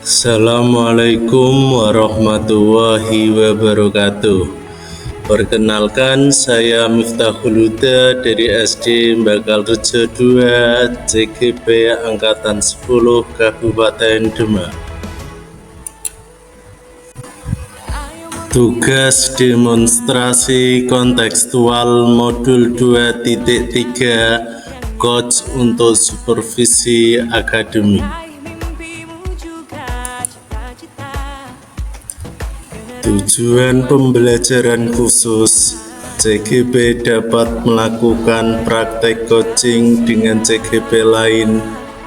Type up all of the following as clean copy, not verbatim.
Assalamualaikum warahmatullahi wabarakatuh. Perkenalkan, saya Miftahul Huda dari SD Bakal Rejo 2 CGP Angkatan 10 Kabupaten Demak. Tugas demonstrasi kontekstual modul 2.3 Coach untuk supervisi akademik. Tujuan pembelajaran khusus, CGP dapat melakukan praktek coaching dengan CGP lain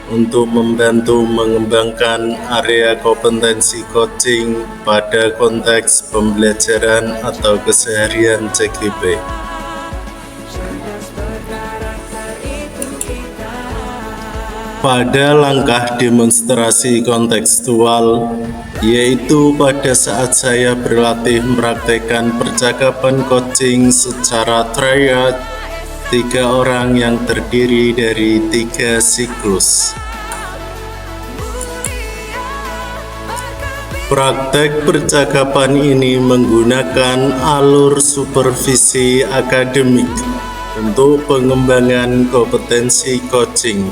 untuk membantu mengembangkan area kompetensi coaching pada konteks pembelajaran atau keseharian CGP. Pada langkah demonstrasi kontekstual, yaitu pada saat saya berlatih mempraktekkan percakapan coaching secara triad 3 orang yang terdiri dari 3 siklus. Praktek percakapan ini menggunakan alur supervisi akademik untuk pengembangan kompetensi coaching.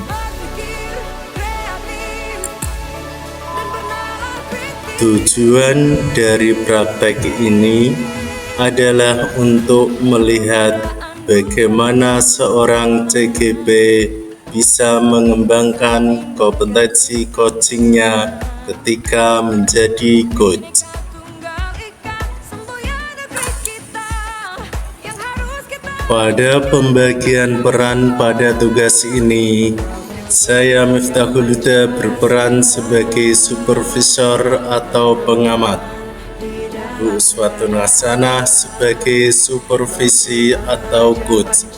Tujuan dari praktek ini adalah untuk melihat bagaimana seorang CGP bisa mengembangkan kompetensi coachingnya ketika menjadi coach. Pada pembagian peran pada tugas ini, saya Miftahul Huda berperan sebagai supervisor atau pengamat, Bu Uswatun Hasanah sebagai supervisi atau coach,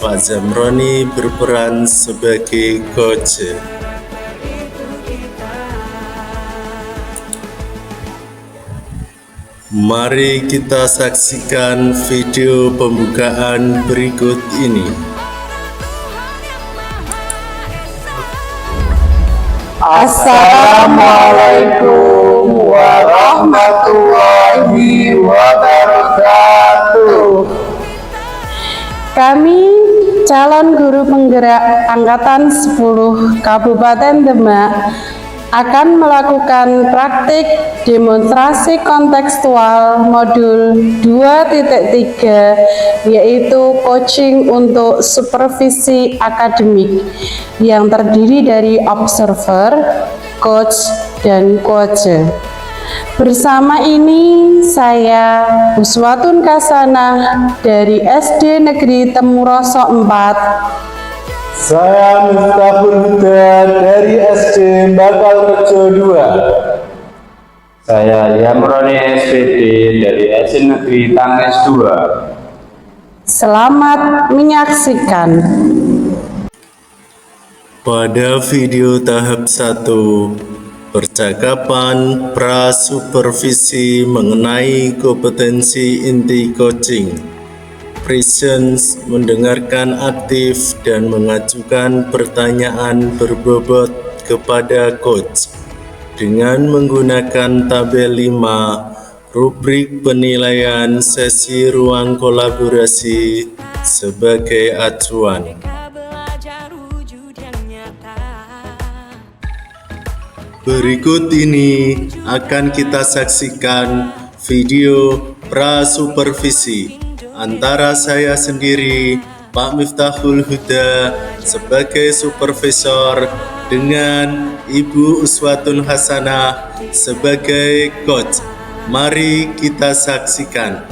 Pak Zamroni berperan sebagai coach. Mari kita saksikan video pembukaan berikut ini. Assalamualaikum warahmatullahi wabarakatuh. Kami calon guru penggerak Angkatan 10 Kabupaten Demak akan melakukan praktik demonstrasi kontekstual modul 2.3 yaitu coaching untuk supervisi akademik yang terdiri dari observer, coach, dan coach. Bersama ini saya Uswatun Hasanah dari SD Negeri Temuroso 4. Saya Miftahul Huda dari SD Bakal Rejo 2. Saya Yamroni SPD dari SD Negeri Tangis 2. Selamat menyaksikan. Pada video tahap 1, percakapan pra-supervisi mengenai kompetensi inti coaching. Presence mendengarkan aktif dan mengajukan pertanyaan berbobot kepada coach dengan menggunakan tabel 5, rubrik penilaian sesi ruang kolaborasi sebagai acuan. Berikut ini akan kita saksikan video pra-supervisi antara saya sendiri, Pak Miftahul Huda sebagai supervisor dengan Ibu Uswatun Hasanah sebagai coach. Mari kita saksikan.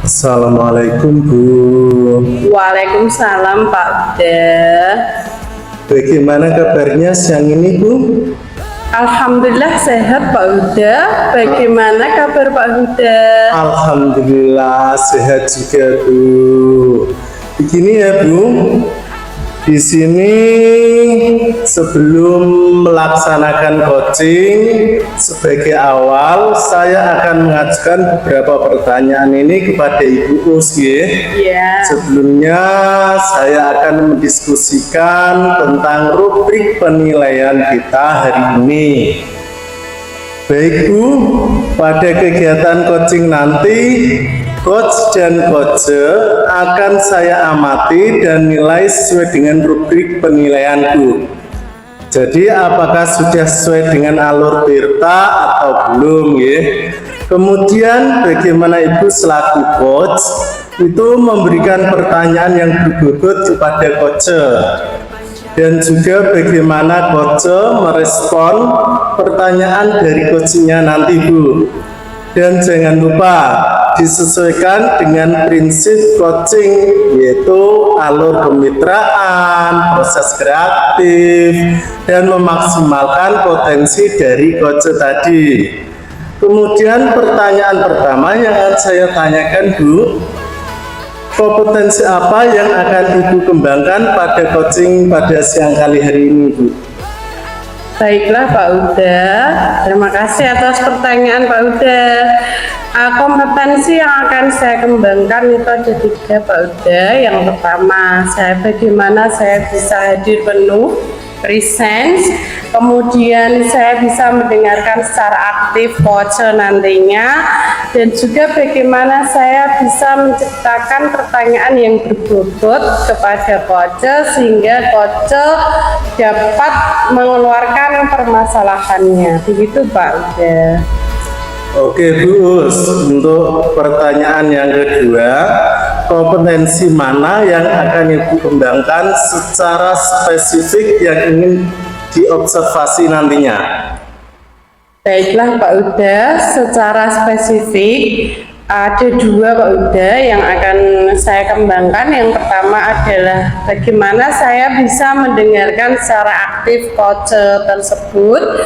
Assalamualaikum Bu. Waalaikumsalam Pak Huda. Bagaimana kabarnya siang ini Bu? Alhamdulillah sehat Pak Huda. Bagaimana kabar Pak Huda? Alhamdulillah sehat juga Bu. Begini ya Bu, Di sini sebelum melaksanakan coaching sebagai awal, saya akan mengajukan beberapa pertanyaan ini kepada Ibu Us ya. Iya. Sebelumnya saya akan mendiskusikan tentang rubrik penilaian kita hari ini. Baik Bu, pada kegiatan coaching nanti coach dan coach akan saya amati dan nilai sesuai dengan rubrik penilaianku. Jadi apakah sudah sesuai dengan alur Tirta atau belum ya? Kemudian bagaimana Ibu selaku coach itu memberikan pertanyaan yang berbobot kepada coach, dan juga bagaimana coach merespon pertanyaan dari coachnya nanti Bu. Dan jangan lupa disesuaikan dengan prinsip coaching, yaitu alur kemitraan, proses kreatif, dan memaksimalkan potensi dari coach tadi. Kemudian pertanyaan pertama yang akan saya tanyakan Bu, kompetensi apa yang akan Ibu kembangkan pada coaching pada siang kali hari ini Bu? Baiklah Pak Huda, terima kasih atas pertanyaan Pak Huda. Kompetensi yang akan saya kembangkan itu ada 3 Pak Huda. Yang pertama, bagaimana saya bisa hadir penuh, presence. Kemudian saya bisa mendengarkan secara aktif coach nantinya, dan juga bagaimana saya bisa menciptakan pertanyaan yang berbobot kepada coach sehingga coach dapat mengeluarkan permasalahannya. Begitu Pak Uda. Oke Bu Us, untuk pertanyaan yang kedua, kompetensi mana yang akan Ibu kembangkan secara spesifik yang ingin diobservasi nantinya? Baiklah Pak Uda, secara spesifik ada 2 Pak Uda yang akan saya kembangkan. Yang pertama adalah bagaimana saya bisa mendengarkan secara aktif coach tersebut,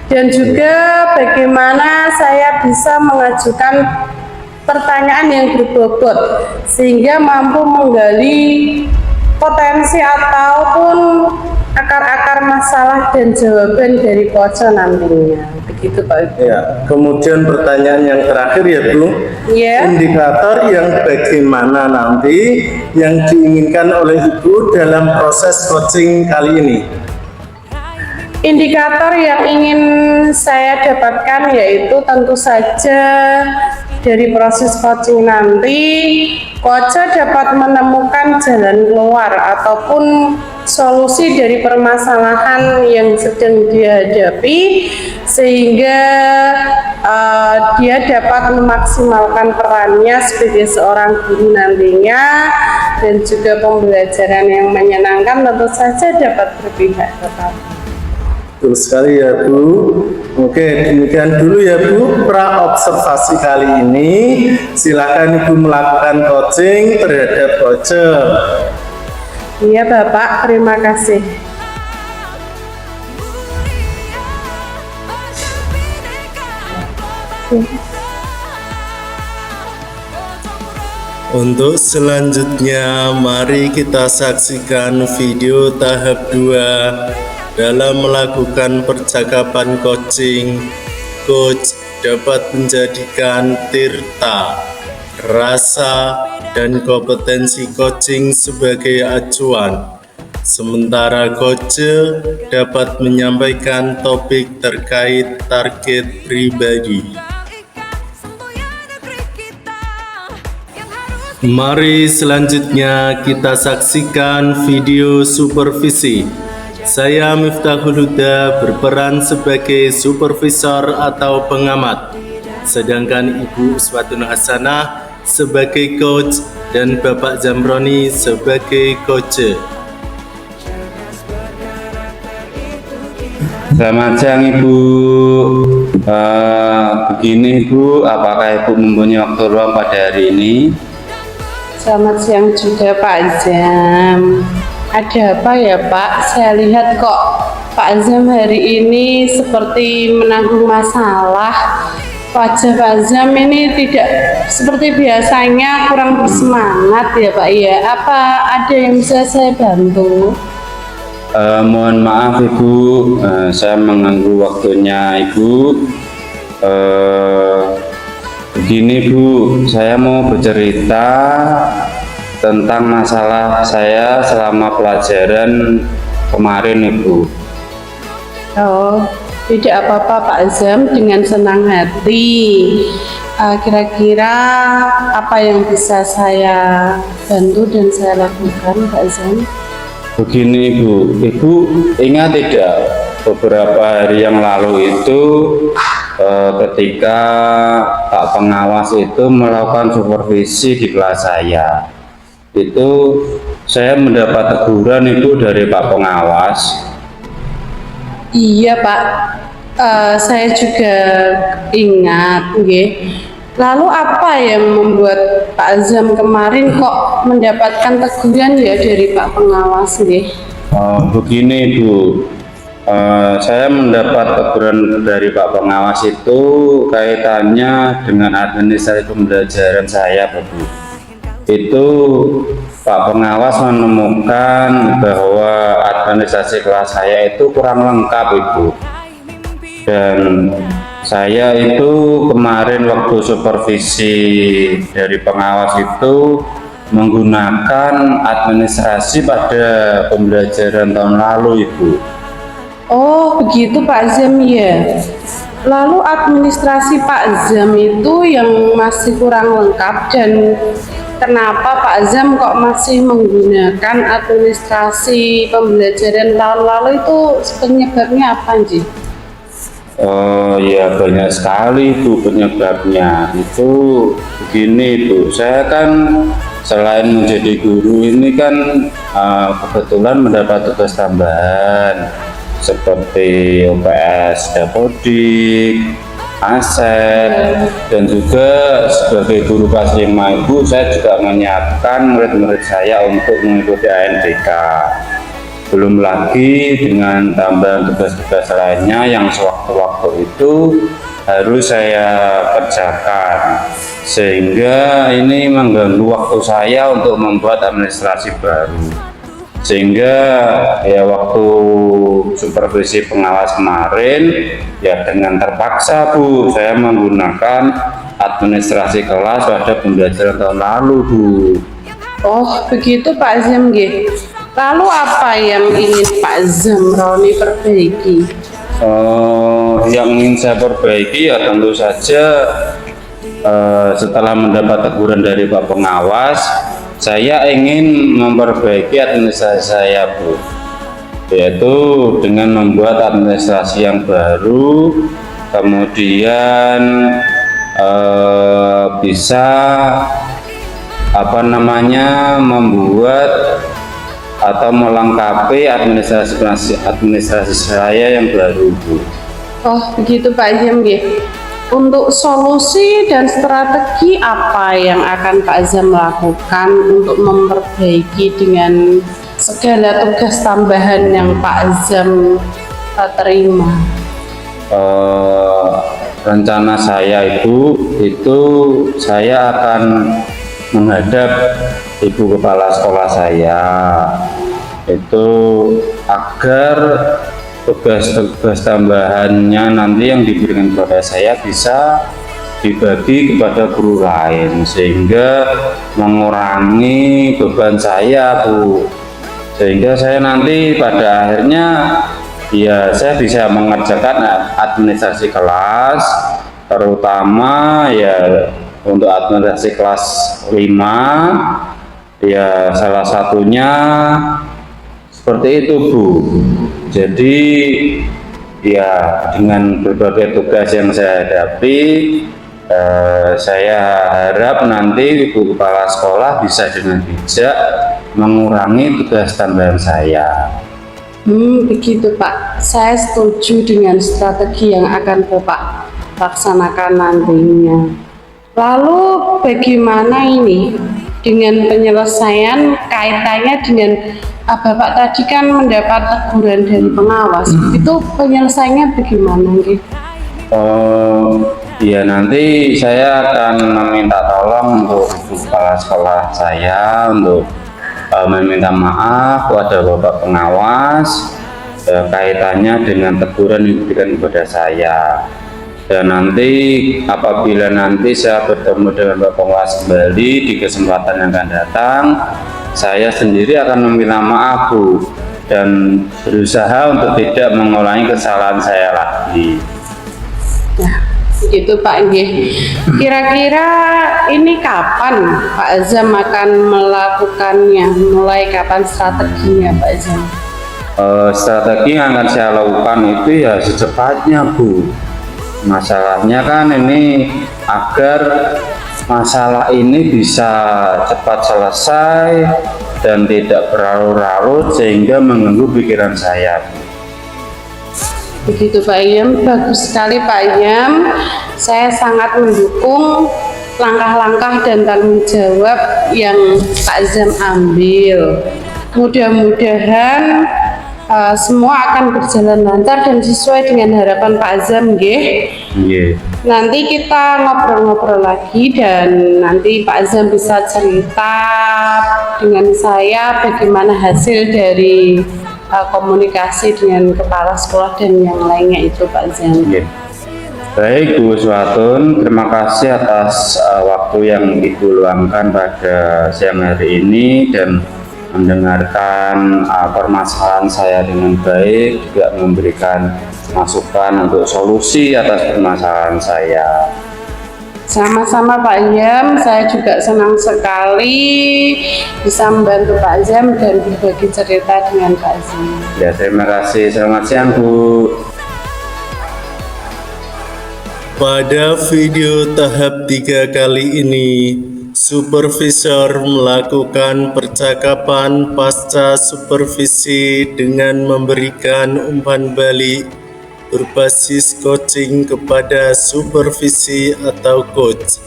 dan juga bagaimana saya bisa mengajukan pertanyaan yang berbobot sehingga mampu menggali potensi ataupun akar-akar masalah dan jawaban dari coach nantinya. Begitu Pak Ibu. Ya, kemudian pertanyaan yang terakhir ya Bu, indikator yang bagaimana nanti yang diinginkan oleh Ibu dalam proses coaching kali ini? Indikator yang ingin saya dapatkan yaitu tentu saja dari proses coaching nanti coach dapat menemukan jalan keluar ataupun solusi dari permasalahan yang sedang dihadapi, sehingga dia dapat memaksimalkan perannya sebagai seorang guru nantinya, dan juga pembelajaran yang menyenangkan tentu saja dapat berpihak kepada. Betul sekali ya Bu. Oke, demikian dulu ya Bu pra observasi kali ini. Silakan Ibu melakukan coaching terhadap coach. Iya Bapak, terima kasih. Untuk selanjutnya, mari kita saksikan video tahap 2 dalam melakukan percakapan coaching. Coach dapat menjadikan Tirta, rasa, dan kompetensi coaching sebagai acuan. Sementara coach dapat menyampaikan topik terkait target pribadi. Mari selanjutnya kita saksikan video supervisi. Saya Miftahul Huda berperan sebagai supervisor atau pengamat, sedangkan Ibu Uswatun Hasanah sebagai coach dan Bapak Zamroni sebagai coach. Selamat siang Ibu. Begini Ibu, apakah Ibu mempunyai waktu luang pada hari ini? Selamat siang juga Pak Azam. Ada apa ya Pak? Saya lihat kok Pak Azam hari ini seperti menanggung masalah. wajah Pak Azam ini tidak seperti biasanya, kurang bersemangat ya Pak ya. Apa ada yang bisa saya bantu? Mohon maaf Ibu, saya mengganggu waktunya Ibu. Begini Bu, saya mau bercerita tentang masalah saya selama pelajaran kemarin Ibu. Oh, tidak apa-apa Pak Azam, dengan senang hati. Kira-kira apa yang bisa saya bantu dan saya lakukan Pak Azam? Begini Ibu ingat tidak beberapa hari yang lalu itu ketika Pak Pengawas itu melakukan supervisi di kelas saya, itu saya mendapat teguran itu dari Pak Pengawas. Iya Pak, saya juga ingat, nggih. Lalu apa yang membuat Pak Azam kemarin kok mendapatkan teguran ya dari Pak Pengawas, nggih? Begini Bu, saya mendapat teguran dari Pak Pengawas itu kaitannya dengan administrasi pembelajaran saya Bu. Itu Pak Pengawas menemukan bahwa administrasi kelas saya itu kurang lengkap Ibu, dan saya itu kemarin waktu supervisi dari pengawas itu menggunakan administrasi pada pembelajaran tahun lalu Ibu. Oh begitu Pak Azam ya. Lalu administrasi Pak Azam itu yang masih kurang lengkap, dan kenapa Pak Azam kok masih menggunakan administrasi pembelajaran tahun lalu, itu penyebabnya apa sih? Ya banyak sekali Bu penyebabnya. Itu begini Bu, saya kan selain menjadi guru ini kan kebetulan mendapat tugas tambahan seperti OPS Dapodik, Aset, dan juga sebagai guru kelas 5 Ibu, saya juga menyiapkan murid-murid saya untuk mengikuti ANBK. Belum lagi dengan tambahan tugas-tugas lainnya yang sewaktu-waktu itu harus saya kerjakan, sehingga ini mengganggu waktu saya untuk membuat administrasi baru. Sehingga ya waktu supervisi pengawas kemarin ya dengan terpaksa Bu, saya menggunakan administrasi kelas pada pembelajaran tahun lalu Bu. Oh begitu Pak Azam nggih. Lalu apa yang ingin Pak Azam Roni perbaiki? Yang ingin saya perbaiki ya tentu saja setelah mendapat teguran dari Pak Pengawas, saya ingin memperbaiki administrasi saya Bu, yaitu dengan membuat administrasi yang baru, kemudian bisa membuat atau melengkapi administrasi saya yang baru Bu. Oh begitu Pak Azam nggih. Untuk solusi dan strategi apa yang akan Pak Azam lakukan untuk memperbaiki dengan segala tugas tambahan yang Pak Azam terima? Rencana saya itu saya akan menghadap Ibu Kepala Sekolah saya itu agar tugas-tugas tambahannya nanti yang diberikan kepada saya bisa dibagi kepada guru lain, sehingga mengurangi beban saya Bu, sehingga saya nanti pada akhirnya ya saya bisa mengerjakan administrasi kelas, terutama ya untuk administrasi kelas 5 ya salah satunya seperti itu Bu. Jadi ya dengan berbagai tugas yang saya hadapi, saya harap nanti Ibu Kepala Sekolah bisa dengan bijak mengurangi tugas tambahan saya. Begitu Pak, saya setuju dengan strategi yang akan Bapak laksanakan nantinya. Lalu bagaimana ini dengan penyelesaian kaitannya dengan Bapak tadi kan mendapat teguran dari pengawas, itu penyelesaiannya bagaimana? Ya, nanti saya akan meminta tolong untuk ibu kepala sekolah saya untuk meminta maaf kepada bapak pengawas kaitannya dengan teguran yang diberikan kepada saya. Dan nanti apabila nanti saya bertemu dengan bapak pengawas kembali di kesempatan yang akan datang, saya sendiri akan meminta maaf Bu, dan berusaha untuk tidak mengulangi kesalahan saya lagi. Gitu Pak Nggih. Kira-kira ini kapan Pak Azam akan melakukannya? Mulai kapan strateginya Pak Azam? Strategi yang akan saya lakukan itu ya secepatnya Bu. Masalahnya kan ini agar masalah ini bisa cepat selesai dan tidak berlarut-larut sehingga mengganggu pikiran saya. Begitu Pak Iyam, bagus sekali Pak Iyam. Saya sangat mendukung langkah-langkah dan tanggung jawab yang Pak Azam ambil. Mudah-mudahan semua akan berjalan lancar dan sesuai dengan harapan Pak Azam, nggih. Nanti kita ngobrol-ngobrol lagi dan nanti Pak Azam bisa cerita dengan saya bagaimana hasil dari komunikasi dengan kepala sekolah dan yang lainnya itu Pak Azam. Baik Bu Uswatun, terima kasih atas waktu yang Ibu luangkan pada siang hari ini dan mendengarkan permasalahan saya dengan baik, juga memberikan masukan untuk solusi atas permasalahan saya. Sama-sama Pak Iyam, saya juga senang sekali bisa membantu Pak Azam dan berbagi cerita dengan Pak Azam. Ya, terima kasih. Selamat siang Bu. Pada video tahap 3 kali ini, supervisor melakukan percakapan pasca supervisi dengan memberikan umpan balik berbasis coaching kepada supervisi atau coach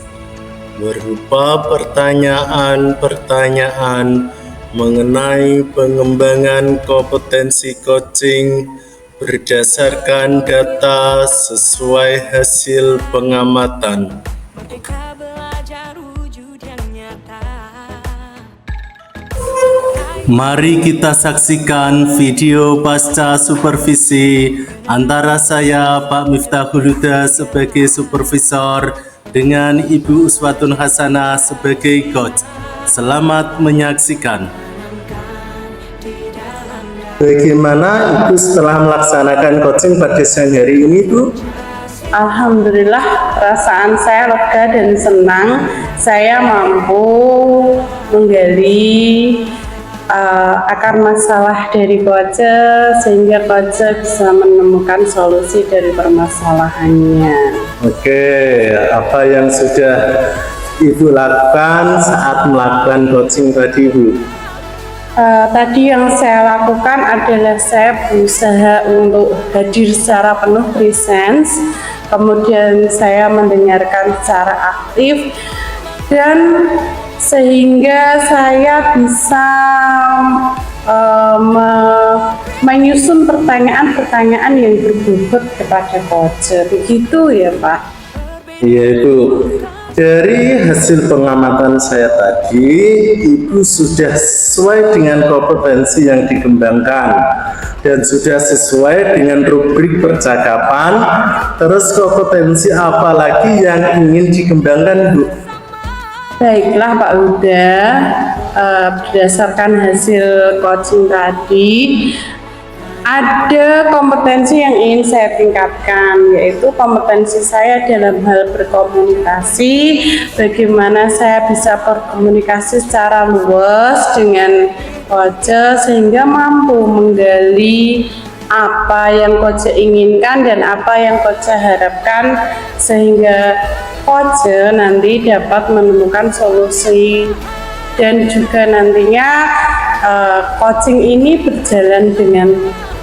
berupa pertanyaan-pertanyaan mengenai pengembangan kompetensi coaching berdasarkan data sesuai hasil pengamatan. Mari kita saksikan video pasca supervisi antara saya Pak Miftahul Huda sebagai supervisor dengan Ibu Uswatun Hasanah sebagai coach. Selamat menyaksikan. Bagaimana Ibu setelah melaksanakan coaching pada siang hari ini, Bu? Alhamdulillah, perasaan saya lega dan senang. Saya mampu menggali akar masalah dari Koce sehingga Koce bisa menemukan solusi dari permasalahannya. Oke, apa yang sudah Ibu lakukan saat melakukan coaching tadi, Bu? Tadi yang saya lakukan adalah saya berusaha untuk hadir secara penuh presence, kemudian saya mendengarkan secara aktif dan sehingga saya bisa menyusun pertanyaan-pertanyaan yang berbobot kepada coach. Begitu ya Pak? Iya Ibu. Dari hasil pengamatan saya tadi, Ibu sudah sesuai dengan kompetensi yang dikembangkan dan sudah sesuai dengan rubrik percakapan. Terus kompetensi apa lagi yang ingin dikembangkan, Bu? Baiklah Pak Huda, berdasarkan hasil coaching tadi, ada kompetensi yang ingin saya tingkatkan, yaitu kompetensi saya dalam hal berkomunikasi, bagaimana saya bisa berkomunikasi secara luas dengan coach sehingga mampu menggali apa yang coach inginkan dan apa yang coach harapkan sehingga coach nanti dapat menemukan solusi dan juga nantinya coaching ini berjalan dengan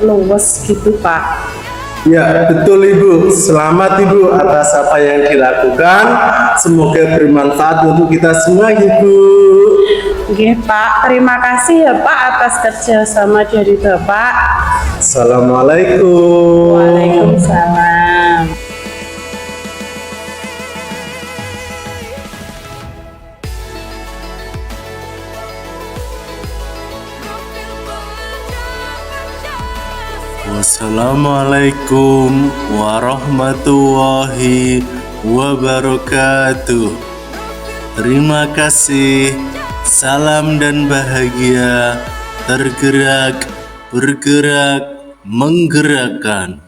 luwes gitu Pak. Ya betul Ibu, selamat Ibu atas apa yang dilakukan, semoga bermanfaat untuk kita semua Ibu. Oke Pak, terima kasih ya Pak atas kerjasama dari Bapak. Assalamualaikum. Waalaikumsalam. Wassalamualaikum warahmatullahi wabarakatuh. Terima kasih. Salam dan bahagia. Tergerak, bergerak, menggerakkan.